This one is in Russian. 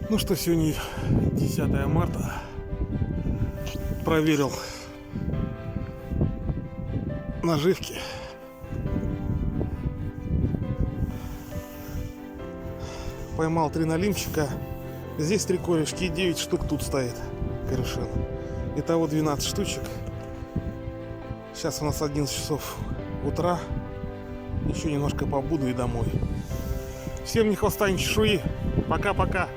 Ну что, сегодня 10 марта. Проверил наживки. Поймал 3 налимчика. Здесь 3 корешки и 9 штук тут стоит корешин. Итого 12 штучек. Сейчас у нас 11 часов утра. Еще немножко побуду и домой. Всем ни хвоста, ни чешуи. Пока-пока.